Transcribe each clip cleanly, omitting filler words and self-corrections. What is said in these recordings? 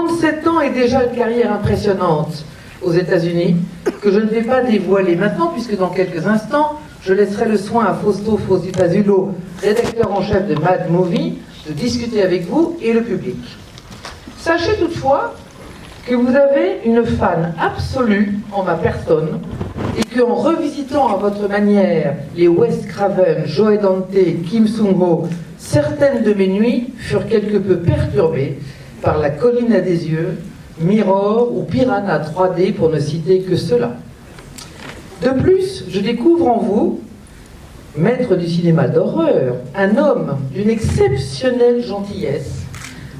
37 ans et déjà une carrière impressionnante aux États-Unis, que je ne vais pas dévoiler maintenant, puisque dans quelques instants, je laisserai le soin à Fausto Fosipasulo, rédacteur en chef de Mad Movie, de discuter avec vous et le public. Sachez toutefois que vous avez une fan absolue en ma personne, et qu'en revisitant à votre manière les Wes Craven, Joe Dante, Kim Sung-ho, certaines de mes nuits furent quelque peu perturbées par La Colline à des yeux, Mirror ou Piranha 3D pour ne citer que cela. De plus, je découvre en vous, maître du cinéma d'horreur, un homme d'une exceptionnelle gentillesse,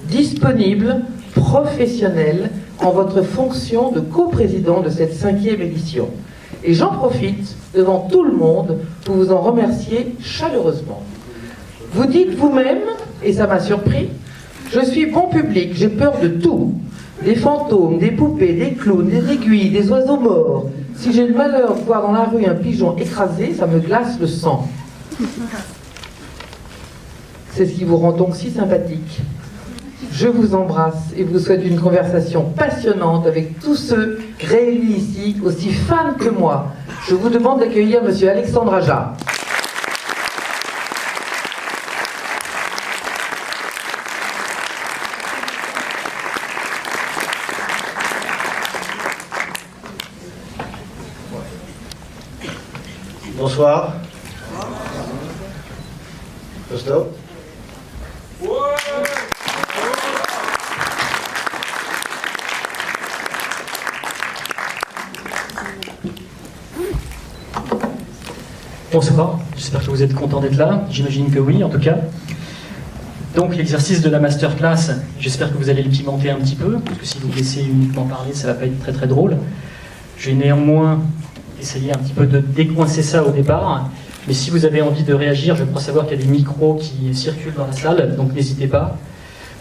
disponible, professionnel, en votre fonction de coprésident de cette 5e édition. Et j'en profite, devant tout le monde, pour vous en remercier chaleureusement. Vous dites vous-même, et ça m'a surpris, je suis bon public, j'ai peur de tout. Des fantômes, des poupées, des clowns, des aiguilles, des oiseaux morts. Si j'ai le malheur de voir dans la rue un pigeon écrasé, ça me glace le sang. C'est ce qui vous rend donc si sympathique. Je vous embrasse et vous souhaite une conversation passionnante avec tous ceux réunis ici, aussi fans que moi. Je vous demande d'accueillir Monsieur Alexandre Aja. Bonsoir. Fausto. Bonsoir, j'espère que vous êtes content d'être là, j'imagine que oui en tout cas. Donc l'exercice de la masterclass, j'espère que vous allez le pimenter un petit peu, parce que si vous me laissez uniquement parler, ça va pas être très très drôle. J'ai néanmoins essayé un petit peu de décoincer ça au départ, mais si vous avez envie de réagir, je crois savoir qu'il y a des micros qui circulent dans la salle, donc n'hésitez pas.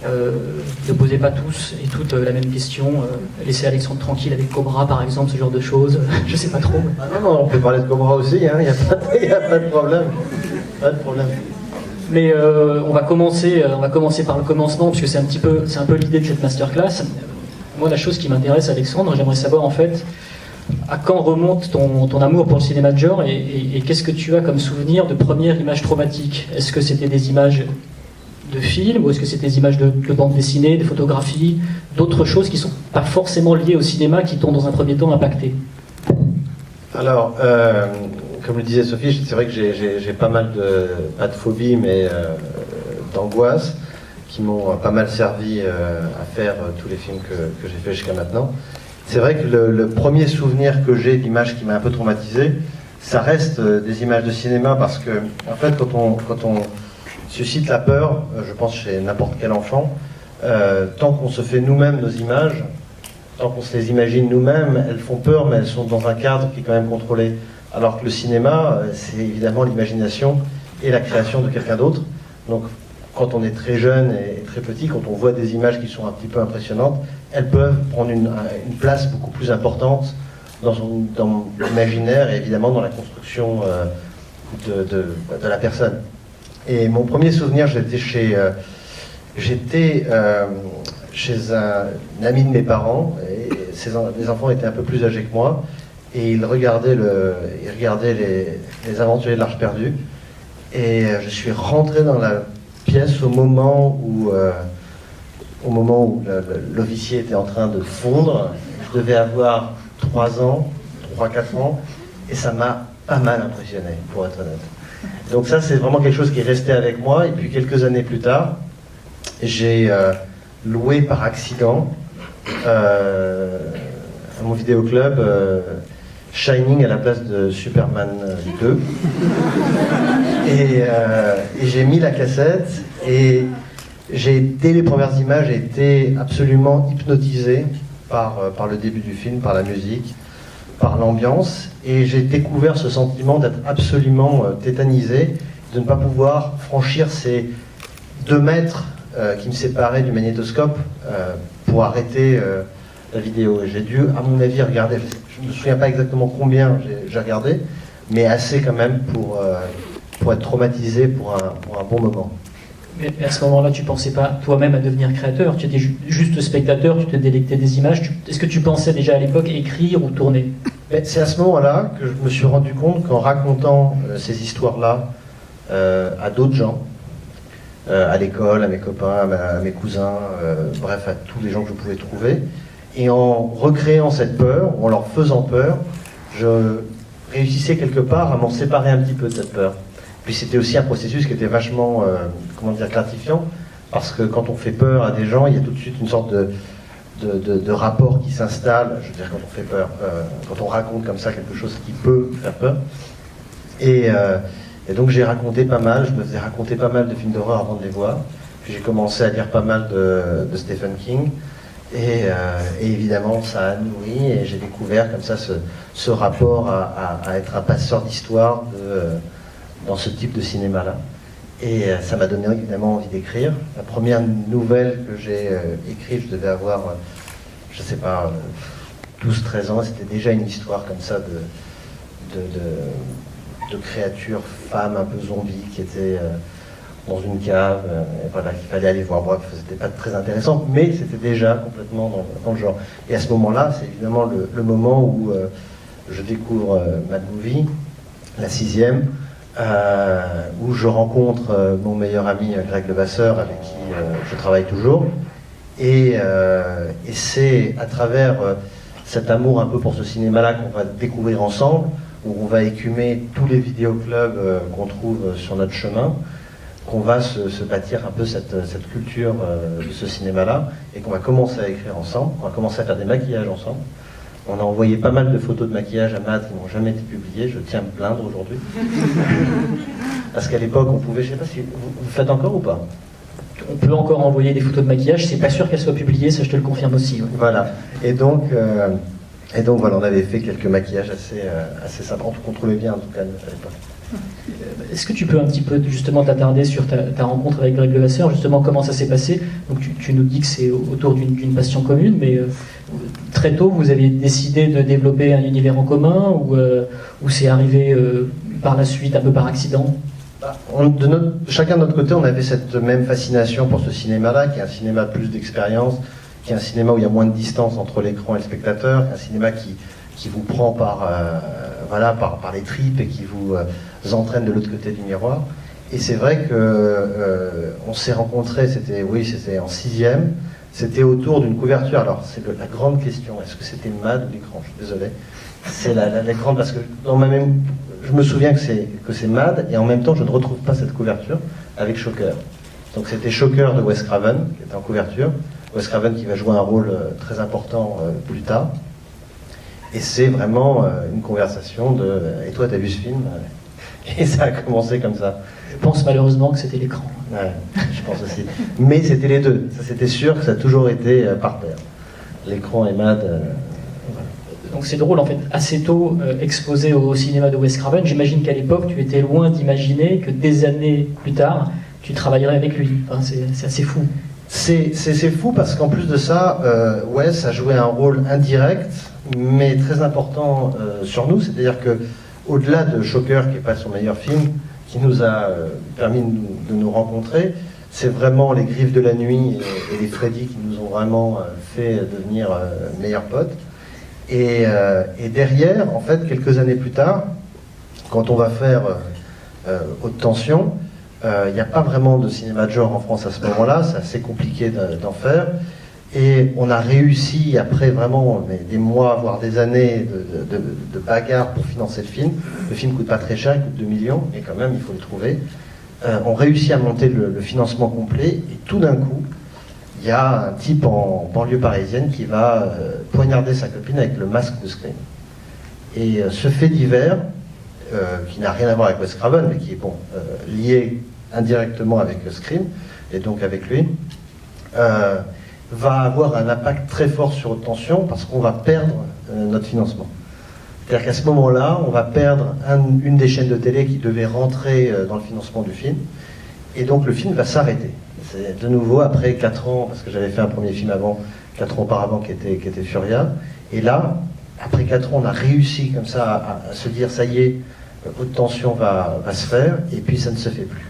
Ne posez pas tous et toutes la même question. Laissez Alexandre tranquille avec Cobra par exemple, ce genre de choses. Je sais pas trop. Ah non, on peut parler de Cobra aussi, il n'y a pas de problème. Pas de problème. Mais on va commencer par le commencement, puisque c'est un peu l'idée de cette masterclass. Moi, la chose qui m'intéresse, Alexandre, j'aimerais savoir en fait à quand remonte ton amour pour le cinéma de genre et qu'est-ce que tu as comme souvenir de première image traumatique. Est-ce que c'était des images de films ou est-ce que c'était des images de bande dessinée, des photographies, d'autres choses qui ne sont pas forcément liées au cinéma qui t'ont dans un premier temps impacté? Alors, comme le disait Sophie, c'est vrai que j'ai pas mal pas de phobies, mais d'angoisse qui m'ont pas mal servi à faire tous les films que j'ai fait jusqu'à maintenant. C'est vrai que le premier souvenir que j'ai d'image qui m'a un peu traumatisé, ça reste des images de cinéma parce que, en fait, quand on suscite la peur, je pense chez n'importe quel enfant, tant qu'on se fait nous-mêmes nos images, tant qu'on se les imagine nous-mêmes, elles font peur, mais elles sont dans un cadre qui est quand même contrôlé. Alors que le cinéma, c'est évidemment l'imagination et la création de quelqu'un d'autre. Donc, quand on est très jeune et très petit, quand on voit des images qui sont un petit peu impressionnantes, elles peuvent prendre une place beaucoup plus importante dans l'imaginaire et évidemment dans la construction de la personne. Et mon premier souvenir, j'étais chez un ami de mes parents, et les enfants étaient un peu plus âgés que moi, et ils regardaient les Aventuriers de l'Arche perdue, et je suis rentré dans la pièce au moment où l'officier était en train de fondre. Je devais avoir 3 ans, 3-4 ans, et ça m'a pas mal impressionné, pour être honnête. Donc ça, c'est vraiment quelque chose qui est resté avec moi. Et puis quelques années plus tard, j'ai loué par accident à mon vidéoclub Shining à la place de Superman 2. Et j'ai mis la cassette et dès les premières images, j'ai été absolument hypnotisé par le début du film, par la musique, par l'ambiance, et j'ai découvert ce sentiment d'être absolument tétanisé, de ne pas pouvoir franchir ces 2 mètres qui me séparaient du magnétoscope pour arrêter la vidéo. Et j'ai dû, à mon avis, regarder, je ne me souviens pas exactement combien j'ai regardé, mais assez quand même pour être traumatisé pour un bon moment. Mais à ce moment-là, tu pensais pas toi-même à devenir créateur, tu étais juste spectateur, tu te délectais des images. Est-ce que tu pensais déjà à l'époque écrire ou tourner? C'est à ce moment-là que je me suis rendu compte qu'en racontant ces histoires-là à d'autres gens, à l'école, à mes copains, à mes cousins, bref, à tous les gens que je pouvais trouver, et en recréant cette peur, en leur faisant peur, je réussissais quelque part à m'en séparer un petit peu de cette peur. Puis c'était aussi un processus qui était vachement, gratifiant, parce que quand on fait peur à des gens, il y a tout de suite une sorte de rapport qui s'installe. Je veux dire, quand on fait peur, quand on raconte comme ça quelque chose qui peut faire peur. Et donc j'ai raconté pas mal, je me faisais raconter pas mal de films d'horreur avant de les voir. Puis j'ai commencé à lire pas mal de Stephen King. Et évidemment, ça a nourri, et j'ai découvert comme ça ce rapport à être un passeur d'histoire dans ce type de cinéma-là. Et ça m'a donné évidemment envie d'écrire. La première nouvelle que j'ai écrite, je devais avoir, je sais pas, 12-13 ans, c'était déjà une histoire comme ça de créatures, femmes un peu zombies qui étaient dans une cave, et voilà, qu'il fallait aller voir. Bref, c'était pas très intéressant, mais c'était déjà complètement dans le genre. Et à ce moment-là, c'est évidemment le moment où je découvre Mad Movie, la 6e, où je rencontre mon meilleur ami Greg Levasseur, avec qui je travaille toujours. Et c'est à travers cet amour un peu pour ce cinéma-là qu'on va découvrir ensemble, où on va écumer tous les vidéoclubs qu'on trouve sur notre chemin, qu'on va se bâtir un peu cette culture de ce cinéma-là, et qu'on va commencer à écrire ensemble, on va commencer à faire des maquillages ensemble. On a envoyé pas mal de photos de maquillage à Matt qui n'ont jamais été publiées, je tiens à me plaindre aujourd'hui. Parce qu'à l'époque, on pouvait, je sais pas si vous faites encore ou pas? On peut encore envoyer des photos de maquillage, c'est pas sûr qu'elles soient publiées, ça je te le confirme aussi. Ouais. Voilà, et donc voilà, on avait fait quelques maquillages assez sympas, on trouvait bien en tout cas à l'époque. Est-ce que tu peux un petit peu justement t'attarder sur ta rencontre avec Greg Levasseur, justement comment ça s'est passé? Donc tu nous dis que c'est autour d'une passion commune, mais très tôt vous avez décidé de développer un univers en commun, ou c'est arrivé par la suite, un peu par accident? Chacun de notre côté, on avait cette même fascination pour ce cinéma-là, qui est un cinéma plus d'expérience, qui est un cinéma où il y a moins de distance entre l'écran et le spectateur, un cinéma qui vous prend par les tripes et qui vous entraîne de l'autre côté du miroir. Et c'est vrai que on s'est rencontrés, c'était en 6e, c'était autour d'une couverture. Alors c'est la grande question, est-ce que c'était Mad ou l'écran? Je suis désolé. C'est la grande, parce que je me souviens que c'est Mad, et en même temps je ne retrouve pas cette couverture avec Shocker. Donc c'était Shocker de Wes Craven qui était en couverture. Wes Craven qui va jouer un rôle très important plus tard. Et c'est vraiment une conversation de « Et toi, t'as vu ce film ?» Et ça a commencé comme ça. Je pense malheureusement que c'était l'écran. Ouais, je pense aussi. Mais c'était les deux. Ça, c'était sûr que ça a toujours été par pair. L'écran et Mad. Voilà. Donc c'est drôle, en fait, assez tôt exposé au cinéma de Wes Craven, j'imagine qu'à l'époque, tu étais loin d'imaginer que des années plus tard, tu travaillerais avec lui. Enfin, c'est assez fou. C'est fou parce qu'en plus de ça, Wes a joué un rôle indirect, mais très important sur nous. C'est-à-dire que au-delà de Shocker, qui n'est pas son meilleur film, qui nous a permis de nous rencontrer, c'est vraiment Les Griffes de la Nuit et les Freddy qui nous ont vraiment fait devenir meilleurs potes. Et derrière, en fait, quelques années plus tard, quand on va faire Haute Tension, il n'y a pas vraiment de cinéma de genre en France à ce moment-là, c'est assez compliqué d'en faire. Et on a réussi, après vraiment des mois, voire des années de bagarre pour financer le film. Le film coûte pas très cher, il coûte 2 millions, et quand même, il faut le trouver. On réussit à monter le financement complet, et tout d'un coup, il y a un type en banlieue parisienne qui va poignarder sa copine avec le masque de Scream. Et ce fait divers, qui n'a rien à voir avec Wes Craven, mais qui est lié indirectement avec Scream, et donc avec lui, va avoir un impact très fort sur Haute Tension, parce qu'on va perdre notre financement. C'est-à-dire qu'à ce moment-là, on va perdre une des chaînes de télé qui devait rentrer dans le financement du film, et donc le film va s'arrêter. C'est de nouveau après 4 ans, parce que j'avais fait un premier film avant, 4 ans auparavant, qui était Furia, et là, après 4 ans, on a réussi comme ça à se dire, ça y est, Haute Tension va se faire, et puis ça ne se fait plus.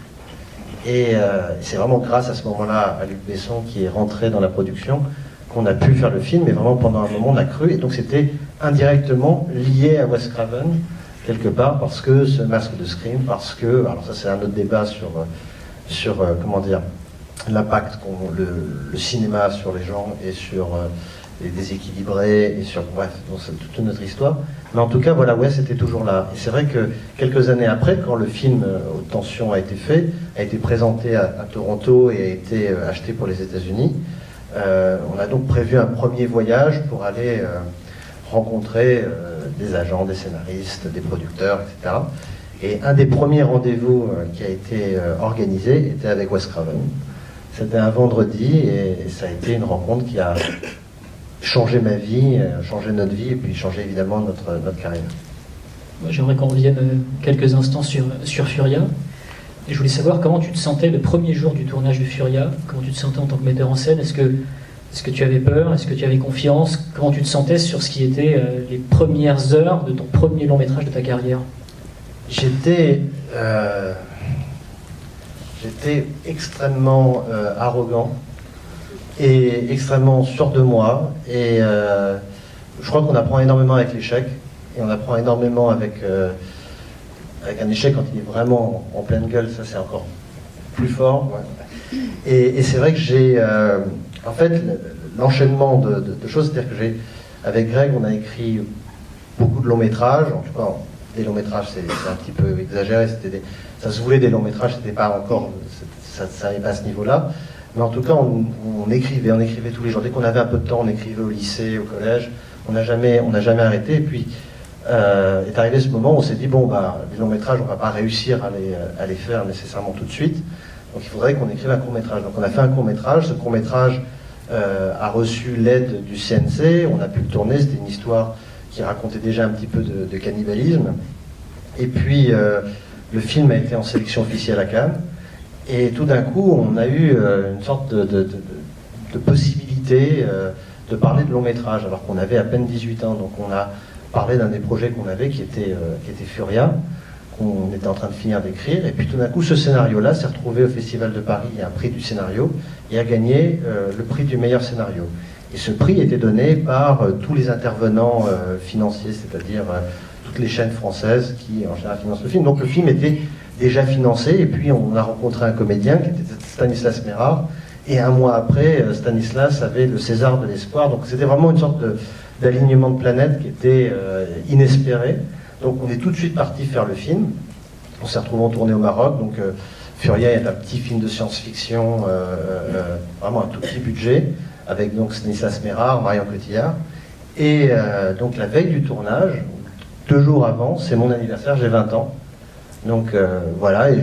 Et c'est vraiment grâce à ce moment-là à Luc Besson qui est rentré dans la production qu'on a pu faire le film, et vraiment pendant un moment on a cru, et donc c'était indirectement lié à Wes Craven quelque part, parce que ce masque de Scream, parce que, alors ça c'est un autre débat sur comment dire, l'impact qu'ont le cinéma sur les gens et sur les déséquilibrés, et sur, bref, donc c'est toute une autre histoire. Mais en tout cas, voilà, Wes était toujours là. Et c'est vrai que quelques années après, quand le film Haute Tension a été fait, a été présenté à Toronto et a été acheté pour les États-Unis, on a donc prévu un premier voyage pour aller rencontrer des agents, des scénaristes, des producteurs, etc. Et un des premiers rendez-vous qui a été organisé était avec Wes Craven. C'était un vendredi et ça a été une rencontre qui a changé ma vie, changé notre vie et puis changé évidemment notre carrière. Moi, j'aimerais qu'on revienne quelques instants sur Furia. Et je voulais savoir comment tu te sentais le premier jour du tournage de Furia, comment tu te sentais en tant que metteur en scène. Est-ce que tu avais peur? Est-ce que tu avais confiance? Comment tu te sentais sur ce qui était les premières heures de ton premier long métrage de ta carrière? J'étais extrêmement arrogant et extrêmement sûr de moi. Et je crois qu'on apprend énormément avec l'échec. Et on apprend énormément avec un échec quand il est vraiment en pleine gueule, ça c'est encore plus fort. Ouais. Et c'est vrai que j'ai... en fait, l'enchaînement de choses, c'est-à-dire que avec Greg, on a écrit beaucoup de longs métrages. En tout cas, des longs métrages, c'est un petit peu exagéré. Ça se voulait des longs métrages, c'était pas encore... Ça n'est pas à ce niveau-là. Mais en tout cas, on écrivait tous les jours. Dès qu'on avait un peu de temps, on écrivait au lycée, au collège. On n'a jamais arrêté. Et puis, est arrivé ce moment où on s'est dit, bon, les longs métrages, on ne va pas réussir à les faire nécessairement tout de suite. Donc il faudrait qu'on écrive un court-métrage. Donc on a fait un court-métrage. Ce court-métrage a reçu l'aide du CNC. On a pu le tourner. C'était une histoire qui racontait déjà un petit peu de cannibalisme. Et puis, le film a été en sélection officielle à Cannes. Et tout d'un coup, on a eu une sorte de possibilité de parler de long métrage, alors qu'on avait à peine 18 ans. Donc on a parlé d'un des projets qu'on avait, qui était Furia, qu'on était en train de finir d'écrire. Et puis tout d'un coup, ce scénario-là s'est retrouvé au Festival de Paris, il y a un prix du scénario, et a gagné le prix du meilleur scénario. Et ce prix était donné par tous les intervenants financiers, c'est-à-dire toutes les chaînes françaises qui, en général, financent le film. Donc le film était déjà financé, et puis on a rencontré un comédien qui était Stanislas Mérard, et un mois après, Stanislas avait le César de l'espoir. Donc c'était vraiment une sorte d'alignement de planètes qui était inespéré. Donc on est tout de suite parti faire le film. On s'est retrouvés en tournée au Maroc. Donc Furia est un petit film de science-fiction, vraiment un tout petit budget, avec donc Stanislas Mérard, Marion Cotillard. Et donc la veille du tournage, 2 jours avant, c'est mon anniversaire, j'ai 20 ans. Donc voilà, et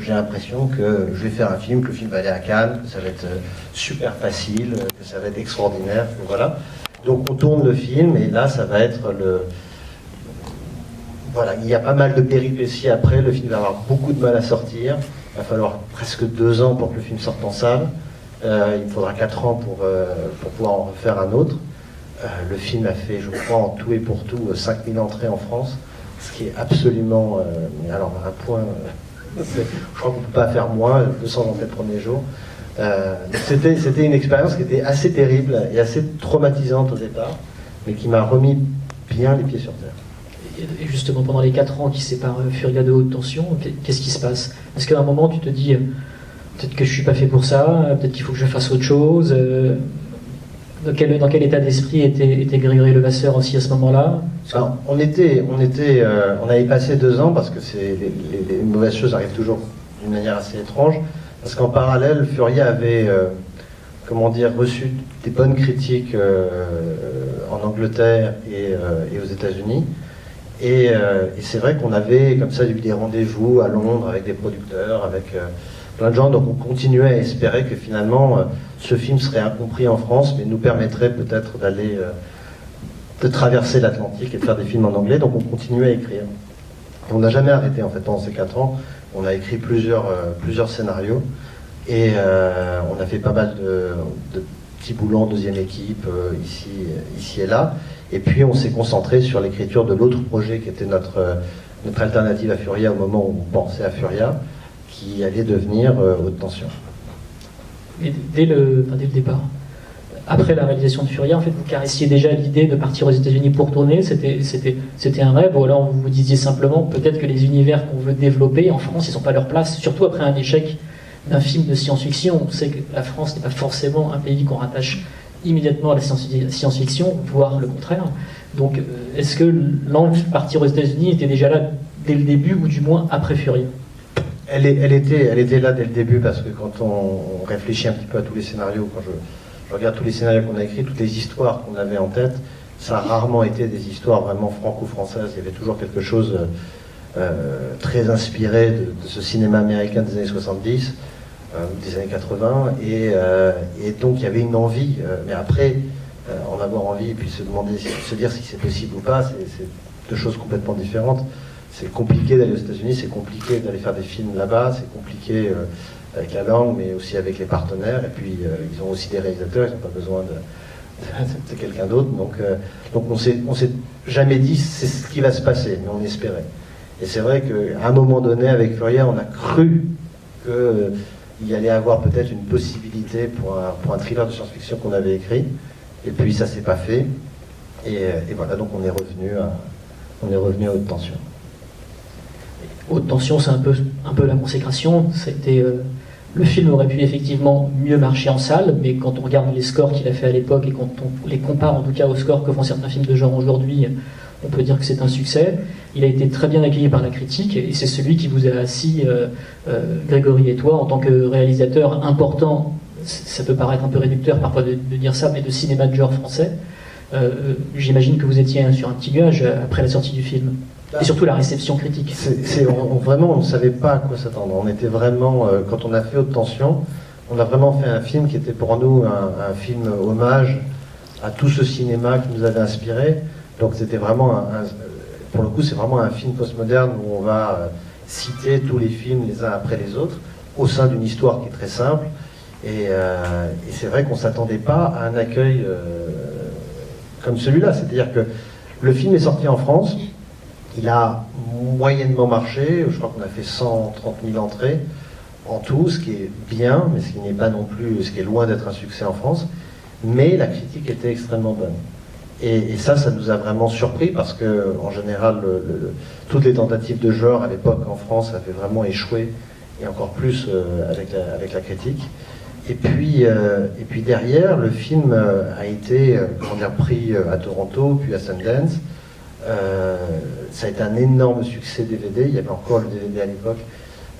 j'ai l'impression que je vais faire un film, que le film va aller à Cannes, que ça va être super facile, que ça va être extraordinaire, que voilà. Donc on tourne le film, et là ça va être Voilà, il y a pas mal de péripéties après, le film va avoir beaucoup de mal à sortir, il va falloir presque 2 ans pour que le film sorte en salle, il faudra 4 ans pour pouvoir en refaire un autre. Le film a fait, je crois, en tout et pour tout, 5000 entrées en France, ce qui est absolument, alors un point, je crois qu'on ne peut pas faire moins, 200 entrées le premier jour. C'était une expérience qui était assez terrible et assez traumatisante au départ, mais qui m'a remis bien les pieds sur terre. Et justement, pendant les 4 ans qui séparent Furia de Haute Tension, qu'est-ce qui se passe? Est-ce qu'à un moment tu te dis, peut-être que je ne suis pas fait pour ça, peut-être qu'il faut que je fasse autre chose? Dans quel état d'esprit était Grégory Levasseur aussi à ce moment-là? On avait passé 2 ans, parce que les mauvaises choses arrivent toujours d'une manière assez étrange, parce qu'en parallèle, Furia avait reçu des bonnes critiques en Angleterre et aux États-Unis. Et c'est vrai qu'on avait comme ça eu des rendez-vous à Londres avec des producteurs, avec plein de gens, donc on continuait à espérer que finalement ce film serait incompris en France, mais nous permettrait peut-être de traverser l'Atlantique et de faire des films en anglais. Donc on continuait à écrire. On n'a jamais arrêté en fait pendant ces 4 ans. On a écrit plusieurs scénarios, et on a fait pas mal de petits boulots en deuxième équipe ici et là. Et puis on s'est concentré sur l'écriture de l'autre projet qui était notre alternative à Furia au moment où on pensait à Furia, qui allait devenir haute tension. Et dès le départ, après la réalisation de Furia, en fait, vous caressiez déjà l'idée de partir aux États-Unis pour tourner. C'était un rêve, ou alors vous vous disiez simplement peut-être que les univers qu'on veut développer en France, ils sont pas à leur place, surtout après un échec d'un film de science-fiction. On sait que la France n'est pas forcément un pays qu'on rattache immédiatement à la science-fiction, voire le contraire. Donc, est-ce que l'envie de partir aux États-Unis était déjà là dès le début, ou du moins après Furia? Elle était là dès le début, parce que quand on réfléchit un petit peu à tous les scénarios, quand je regarde tous les scénarios qu'on a écrits, toutes les histoires qu'on avait en tête, ça a rarement été des histoires vraiment franco-françaises. Il y avait toujours quelque chose très inspiré de ce cinéma américain des années 70, des années 80, et donc il y avait une envie, mais après, en avoir envie et puis se dire si c'est possible ou pas, c'est deux choses complètement différentes. C'est compliqué d'aller aux États-Unis, c'est compliqué d'aller faire des films là-bas, c'est compliqué avec la langue, mais aussi avec les partenaires. Et puis, ils ont aussi des réalisateurs, ils n'ont pas besoin de quelqu'un d'autre. Donc on s'est jamais dit c'est ce qui va se passer, mais on espérait. Et c'est vrai qu'à un moment donné, avec Furia, on a cru qu'il y allait avoir peut-être une possibilité pour un thriller de science-fiction qu'on avait écrit. Et puis, ça s'est pas fait. Et voilà, donc on est revenu à haute tension. Haute tension, c'est un peu la consécration. Le film aurait pu effectivement mieux marcher en salle, mais quand on regarde les scores qu'il a fait à l'époque et quand on les compare en tout cas aux scores que font certains films de genre aujourd'hui, on peut dire que c'est un succès. Il a été très bien accueilli par la critique, et c'est celui qui vous a assis, Grégory et toi, en tant que réalisateur important. Ça peut paraître un peu réducteur parfois de dire ça, mais de cinéma de genre français. J'imagine que vous étiez sur un petit nuage après la sortie du film. Et surtout la réception critique. Vraiment, on ne savait pas à quoi s'attendre. On était vraiment, quand on a fait Haute Tension, on a vraiment fait un film qui était pour nous un film hommage à tout ce cinéma qui nous avait inspiré. Donc c'était vraiment, pour le coup, c'est vraiment un film postmoderne où on va citer tous les films les uns après les autres, au sein d'une histoire qui est très simple. Et c'est vrai qu'on ne s'attendait pas à un accueil comme celui-là. C'est-à-dire que le film est sorti en France. Il a moyennement marché, je crois qu'on a fait 130 000 entrées en tout, ce qui est bien, mais ce qui n'est pas non plus, ce qui est loin d'être un succès en France. Mais la critique était extrêmement bonne. Et ça nous a vraiment surpris, parce que en général, toutes les tentatives de genre à l'époque en France avaient vraiment échoué, et encore plus avec la critique. Et puis derrière, le film a été pris à Toronto, puis à Sundance. Ça a été un énorme succès DVD. Il y avait encore le DVD à l'époque,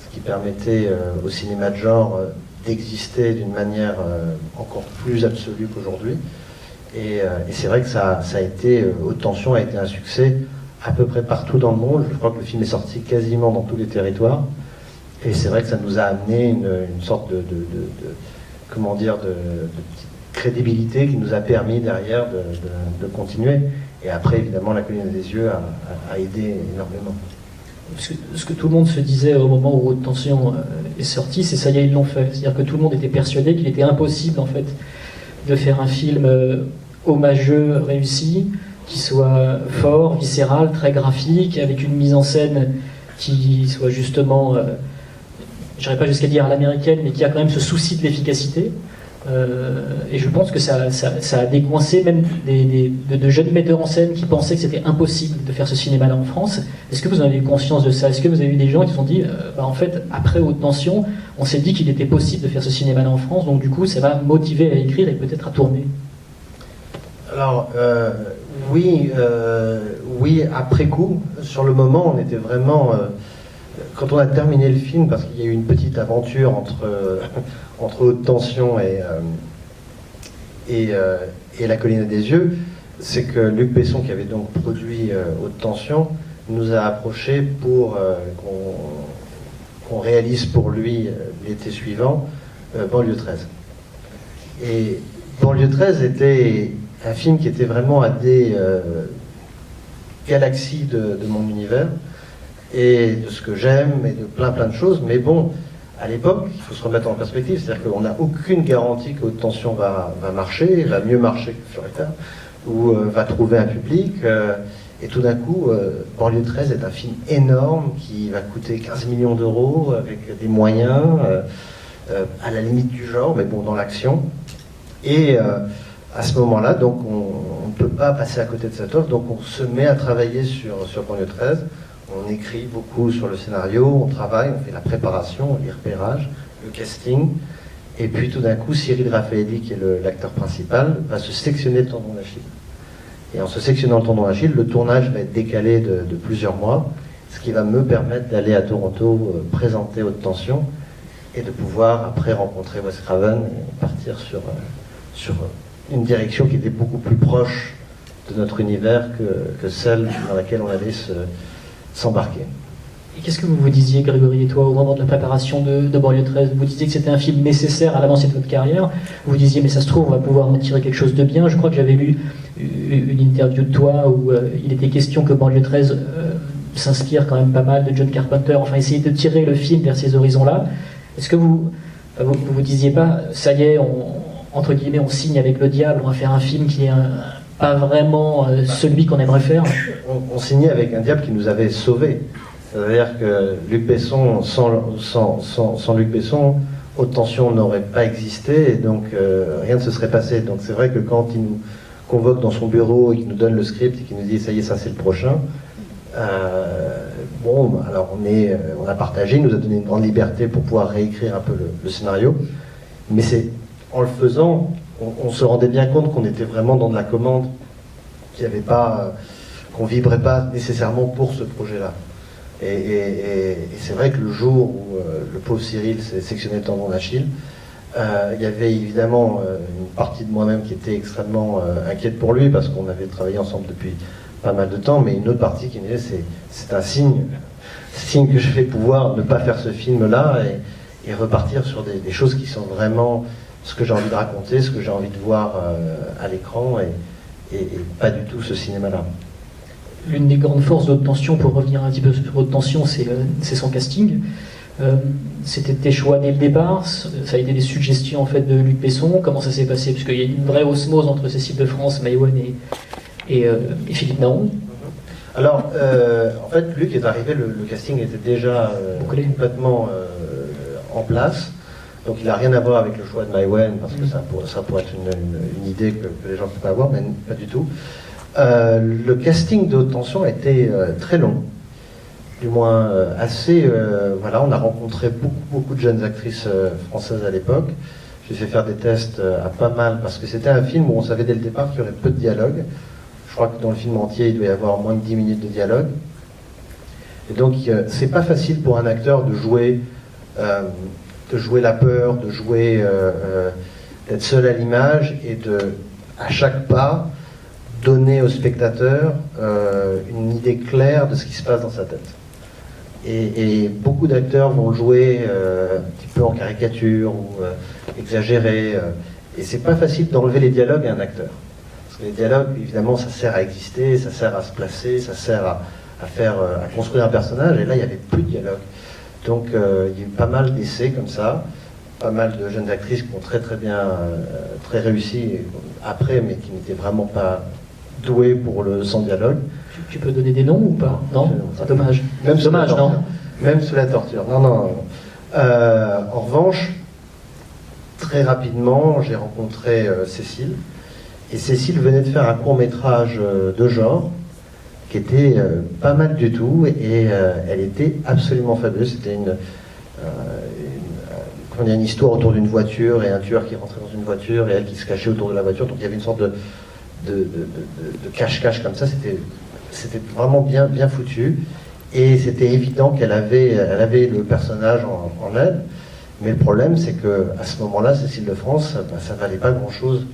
ce qui permettait au cinéma de genre d'exister d'une manière encore plus absolue qu'aujourd'hui. Et c'est vrai que ça a été, Haute Tension a été un succès à peu près partout dans le monde. Je crois que le film est sorti quasiment dans tous les territoires. Et c'est vrai que ça nous a amené une sorte de crédibilité qui nous a permis derrière de continuer. Et après, évidemment, La Colline des Yeux a aidé énormément. Ce que tout le monde se disait au moment où Haute Tension est sorti, c'est ça y est, ils l'ont fait. C'est-à-dire que tout le monde était persuadé qu'il était impossible, en fait, de faire un film hommageux, réussi, qui soit fort, viscéral, très graphique, avec une mise en scène qui soit justement, je n'irai pas jusqu'à dire à l'américaine, mais qui a quand même ce souci de l'efficacité. Et je pense que ça a décoincé même de jeunes metteurs en scène qui pensaient que c'était impossible de faire ce cinéma-là en France. Est-ce que vous en avez eu conscience de ça? Est-ce que vous avez eu des gens qui se sont dit, en fait, après Haute Tension, on s'est dit qu'il était possible de faire ce cinéma-là en France, donc du coup, ça va motiver à écrire et peut-être à tourner? Alors, oui, après coup. Sur le moment, on était vraiment... quand on a terminé le film, parce qu'il y a eu une petite aventure entre Haute Tension et La Colline des Yeux, c'est que Luc Besson, qui avait donc produit Haute Tension, nous a approchés pour qu'on réalise pour lui l'été suivant Banlieue 13. Et Banlieue 13 était un film qui était vraiment à des galaxies de mon univers, et de ce que j'aime, et de plein de choses. Mais bon, à l'époque, il faut se remettre en perspective, c'est-à-dire qu'on n'a aucune garantie que Haute Tension va marcher, va mieux marcher que Furia, ou va trouver un public. Et tout d'un coup, Banlieue 13 est un film énorme qui va coûter 15 millions d'euros, avec des moyens, à la limite du genre, mais bon, dans l'action. Et à ce moment-là, donc, on ne peut pas passer à côté de cette offre, donc on se met à travailler sur Banlieue 13. On écrit beaucoup sur le scénario, on travaille, on fait la préparation, les repérages, le casting. Et puis tout d'un coup, Cyril Raffaelli, qui est l'acteur principal, va se sectionner le tendon d'Achille. Et en se sectionnant le tendon d'Achille, le tournage va être décalé de plusieurs mois, ce qui va me permettre d'aller à Toronto présenter Haute Tension et de pouvoir après rencontrer Wes Craven et partir sur une direction qui était beaucoup plus proche de notre univers que celle dans laquelle on allait s'embarquer. Et qu'est-ce que vous vous disiez, Grégory et toi, au moment de la préparation de Banlieue 13? Vous disiez que c'était un film nécessaire à l'avancée de votre carrière. Vous disiez, mais ça se trouve, on va pouvoir en tirer quelque chose de bien. Je crois que j'avais lu une interview de toi où il était question que Banlieue 13 s'inspire quand même pas mal de John Carpenter. Enfin, essayer de tirer le film vers ces horizons-là. Est-ce que vous disiez pas, ça y est, entre guillemets, on signe avec le diable, on va faire un film qui est pas vraiment celui qu'on aimerait faire? On signait avec un diable qui nous avait sauvés. C'est-à-dire que Luc Besson, sans Luc Besson, Haute Tension n'aurait pas existé, et donc rien ne se serait passé. Donc c'est vrai que quand il nous convoque dans son bureau et qu'il nous donne le script et qu'il nous dit ça y est, ça c'est le prochain, bon, alors on a partagé, il nous a donné une grande liberté pour pouvoir réécrire un peu le scénario, mais c'est en le faisant, on se rendait bien compte qu'on était vraiment dans de la commande, qu'il n'y avait pas, qu'on vibrait pas nécessairement pour ce projet-là. Et c'est vrai que le jour où le pauvre Cyril s'est sectionné le tendon d'Achille, il y avait évidemment une partie de moi-même qui était extrêmement inquiète pour lui, parce qu'on avait travaillé ensemble depuis pas mal de temps, mais une autre partie qui me disait c'est un signe que je vais pouvoir ne pas faire ce film-là et repartir sur des choses qui sont vraiment ce que j'ai envie de raconter, ce que j'ai envie de voir à l'écran, et pas du tout ce cinéma-là. L'une des grandes forces d'Haute Tension, pour revenir un petit peu sur Haute Tension, c'est son casting. C'était tes choix dès le départ, ça a été des suggestions en fait de Luc Besson. Comment ça s'est passé? Parce qu'il y a une vraie osmose entre Cécile de France, Maïwenn et Philippe Naon. Alors, en fait, Luc est arrivé, le casting était déjà complètement en place. Donc il n'a rien à voir avec le choix de Maïwenn, parce que ça pourrait être une idée que les gens ne peuvent pas avoir, mais pas du tout. Le casting de Haute Tension a été très long, du moins assez. Voilà, on a rencontré beaucoup de jeunes actrices françaises à l'époque. J'ai fait faire des tests à pas mal, parce que c'était un film où on savait dès le départ qu'il y aurait peu de dialogue. Je crois que dans le film entier, il doit y avoir moins de 10 minutes de dialogue. Et donc, c'est pas facile pour un acteur de jouer la peur, d'être seul à l'image et à chaque pas, donner au spectateur une idée claire de ce qui se passe dans sa tête. Et beaucoup d'acteurs vont jouer un petit peu en caricature ou exagéré. Et c'est pas facile d'enlever les dialogues à un acteur. Parce que les dialogues, évidemment, ça sert à exister, ça sert à se placer, ça sert à construire un personnage. Et là, il n'y avait plus de dialogue. Donc il y a eu pas mal d'essais comme ça, pas mal de jeunes actrices qui ont très bien, très réussi après, mais qui n'étaient vraiment pas douées pour le sans dialogue. Tu peux donner des noms ou pas? Non, c'est dommage. Même dommage, non? Même sous la torture. Non. En revanche, très rapidement, j'ai rencontré Cécile. Et Cécile venait de faire un court-métrage de genre, qui était pas mal du tout, et elle était absolument fabuleuse. C'était une histoire autour d'une voiture, et un tueur qui rentrait dans une voiture, et elle qui se cachait autour de la voiture. Donc il y avait une sorte de cache-cache comme ça. C'était vraiment bien foutu, et c'était évident qu'elle avait le personnage en elle. Mais le problème, c'est que à ce moment-là, Cécile de France, ça valait pas grand-chose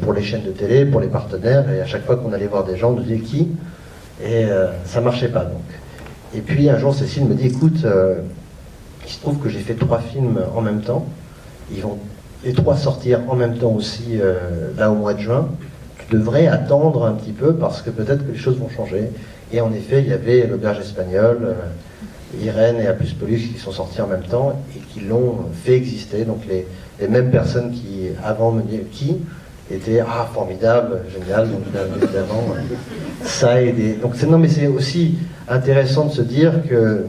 pour les chaînes de télé, pour les partenaires, et à chaque fois qu'on allait voir des gens, on nous disait qui, et ça marchait pas donc. Et puis un jour, Cécile me dit, écoute, il se trouve que j'ai fait 3 films en même temps, ils vont les 3 sortir en même temps aussi là au mois de juin, tu devrais attendre un petit peu parce que peut-être que les choses vont changer. Et en effet, il y avait L'Auberge espagnole, Irène et Apus Pollux qui sont sortis en même temps et qui l'ont fait exister. Donc les mêmes personnes qui avant me disaient qui, était formidable, génial, donc évidemment ça a aidé. Donc non, mais c'est aussi intéressant de se dire que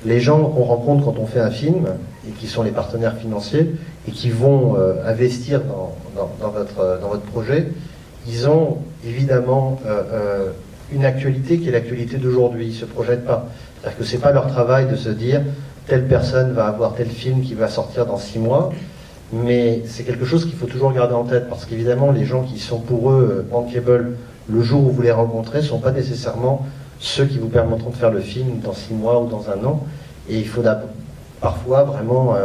les gens qu'on rencontre quand on fait un film, et qui sont les partenaires financiers, et qui vont investir dans votre projet, ils ont évidemment une actualité qui est l'actualité d'aujourd'hui. Ils ne se projettent pas. C'est-à-dire que ce n'est pas leur travail de se dire telle personne va avoir tel film qui va sortir dans 6 mois, mais c'est quelque chose qu'il faut toujours garder en tête, parce qu'évidemment les gens qui sont pour eux bankable le jour où vous les rencontrez ne sont pas nécessairement ceux qui vous permettront de faire le film dans 6 mois ou dans 1 an, et il faut parfois vraiment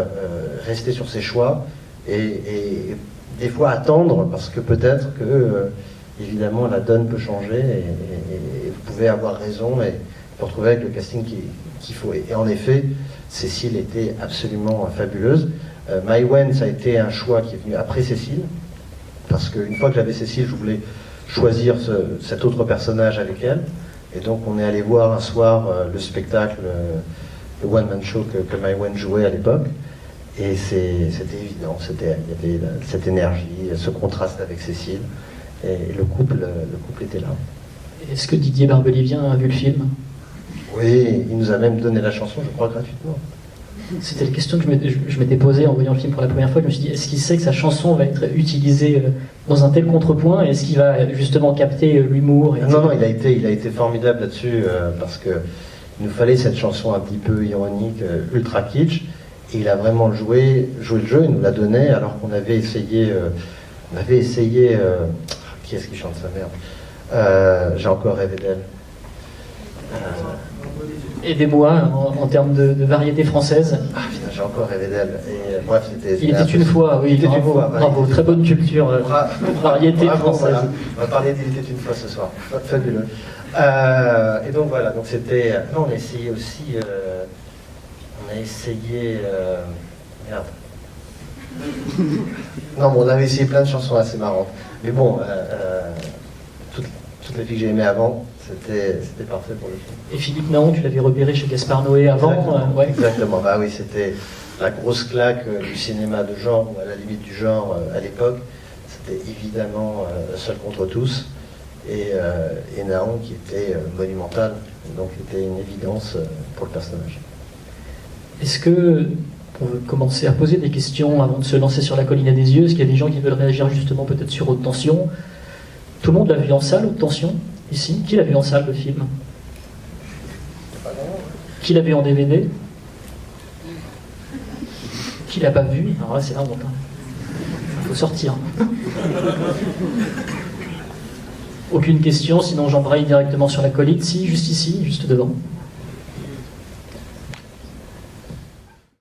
rester sur ses choix et des fois attendre, parce que peut-être que évidemment la donne peut changer et vous pouvez avoir raison et vous retrouver avec le casting qu'il faut. Et en effet, Cécile était absolument fabuleuse. Maïwenn, ça a été un choix qui est venu après Cécile, parce qu'une fois que j'avais Cécile, je voulais choisir cet autre personnage avec elle. Et donc on est allé voir un soir le spectacle, le one-man show que Maïwenn jouait à l'époque. Et c'était évident, il y avait cette énergie, ce contraste avec Cécile. Et le couple était là. Est-ce que Didier Barbelivien a vu le film? Oui, il nous a même donné la chanson, je crois, gratuitement. C'était la question que je m'étais posée en voyant le film pour la première fois. Je me suis dit, est-ce qu'il sait que sa chanson va être utilisée dans un tel contrepoint? Est-ce qu'il va justement capter l'humour? Non, il a été formidable là-dessus, parce qu'il nous fallait cette chanson un petit peu ironique, ultra kitsch, et il a vraiment joué le jeu, il nous l'a donné, alors qu'on avait essayé... qui est-ce qui chante sa merde? J'ai encore rêvé d'elle. Aidez-moi en termes de variété française. Ah putain, j'ai encore rêvé d'elle. Et bref, Il était une fois, oui. Il était une fois. Bravo, très bonne culture. Variété française. Voilà. On va parler d'Il était une fois ce soir. Fabuleux. Et donc voilà, donc c'était... Non, on a essayé aussi... Merde. Non, bon, on avait essayé plein de chansons assez marrantes. Mais bon, toutes les filles que j'ai aimées avant, c'était parfait pour le film. Et Philippe Naon, tu l'avais repéré chez Gaspard Noé avant? Exactement, ouais. Exactement. Bah oui, c'était la grosse claque du cinéma de genre, ou à la limite du genre à l'époque. C'était évidemment Seul contre tous. Et Naon qui était monumental. Donc c'était une évidence pour le personnage. Est-ce que on veut commencer à poser des questions avant de se lancer sur la colline à des yeux? Est-ce qu'il y a des gens qui veulent réagir justement peut-être sur Haute Tension? Tout le monde l'a vu en salle, Haute Tension, ici? Qui l'a vu en salle, le film? Qui l'a vu en DVD? Qui l'a pas vu? Alors là, c'est la honte. Il faut sortir. Aucune question, sinon j'embraye directement sur la colline. Si, juste ici, juste devant.